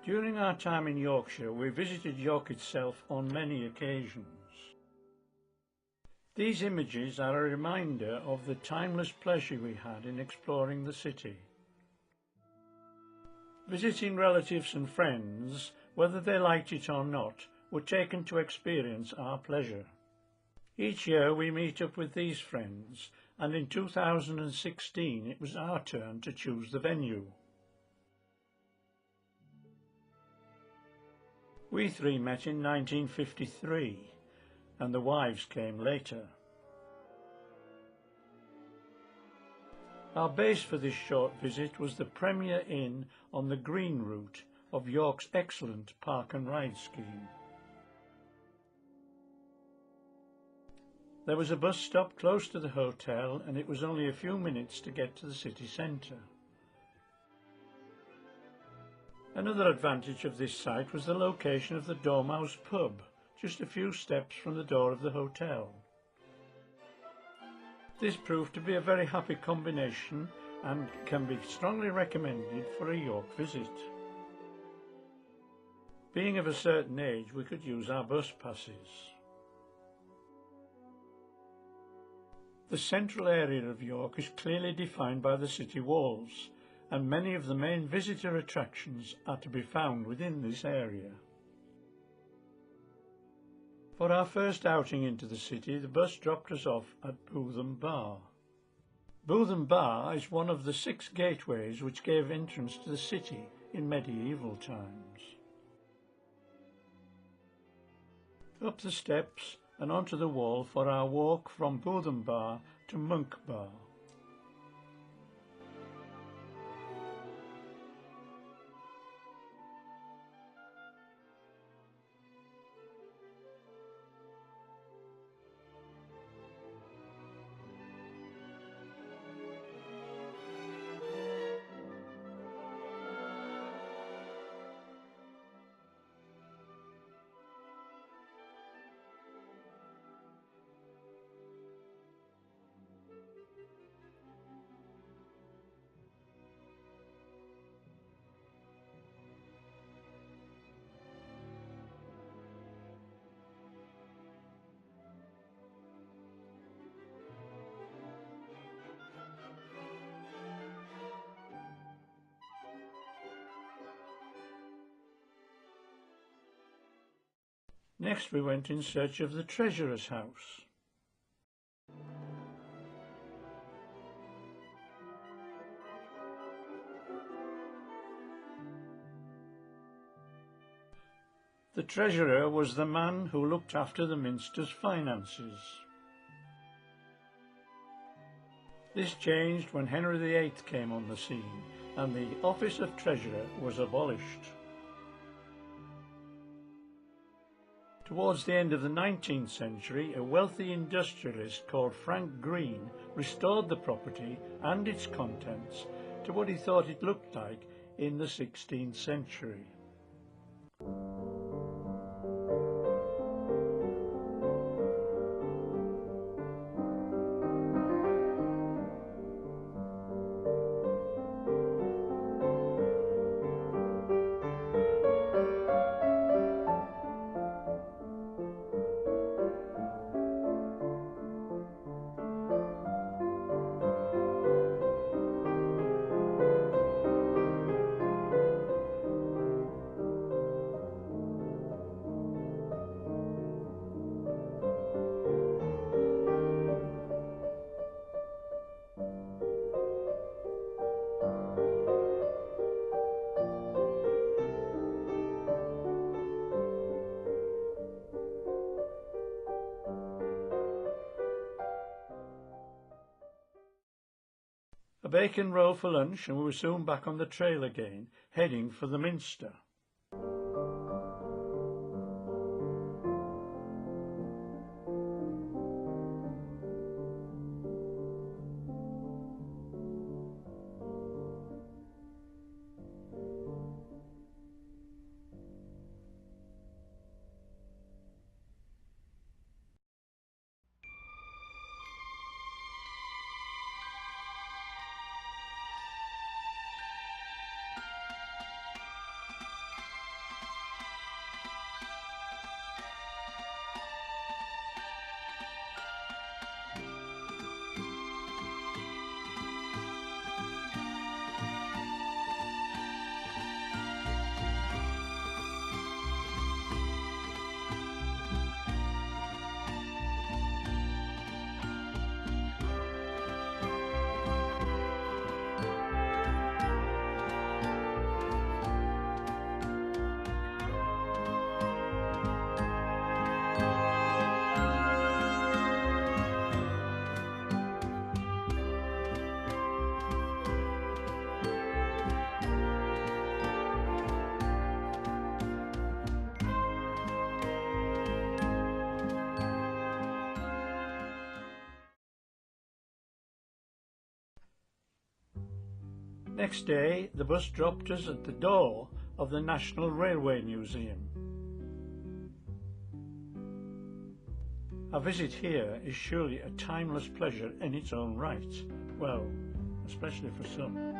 During our time in Yorkshire, we visited York itself on many occasions. These images are a reminder of the timeless pleasure we had in exploring the city. Visiting relatives and friends, whether they liked it or not, were taken to experience our pleasure. Each year we meet up with these friends, and in 2016 it was our turn to choose the venue. We three met in 1953, and the wives came later. Our base for this short visit was the Premier Inn on the Green route of York's excellent park and ride scheme. There was a bus stop close to the hotel, and it was only a few minutes to get to the city centre. Another advantage of this site was the location of the Dormouse pub, just a few steps from the door of the hotel. This proved to be a very happy combination and can be strongly recommended for a York visit. Being of a certain age, we could use our bus passes. The central area of York is clearly defined by the city walls, and many of the main visitor attractions are to be found within this area. For our first outing into the city, the bus dropped us off at Bootham Bar. Bootham Bar is one of the 6 gateways which gave entrance to the city in medieval times. Up the steps and onto the wall for our walk from Bootham Bar to Monk Bar. Next we went in search of the Treasurer's house. The Treasurer was the man who looked after the Minster's finances. This changed when Henry VIII came on the scene and the office of Treasurer was abolished. Towards the end of the 19th century, a wealthy industrialist called Frank Green restored the property and its contents to what he thought it looked like in the 16th century. A bacon roll for lunch, and we were soon back on the trail again, heading for the Minster. Next day, the bus dropped us at the door of the National Railway Museum. A visit here is surely a timeless pleasure in its own right. Well, especially for some.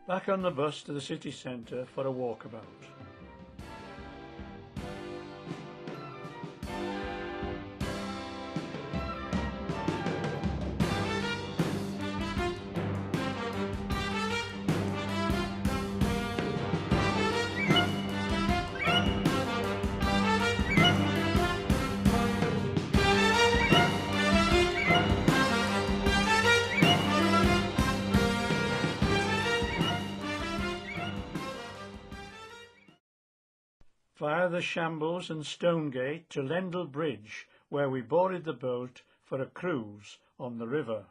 Back on the bus to the city centre for a walkabout. Via the Shambles and Stonegate to Lendal Bridge, where we boarded the boat for a cruise on the river.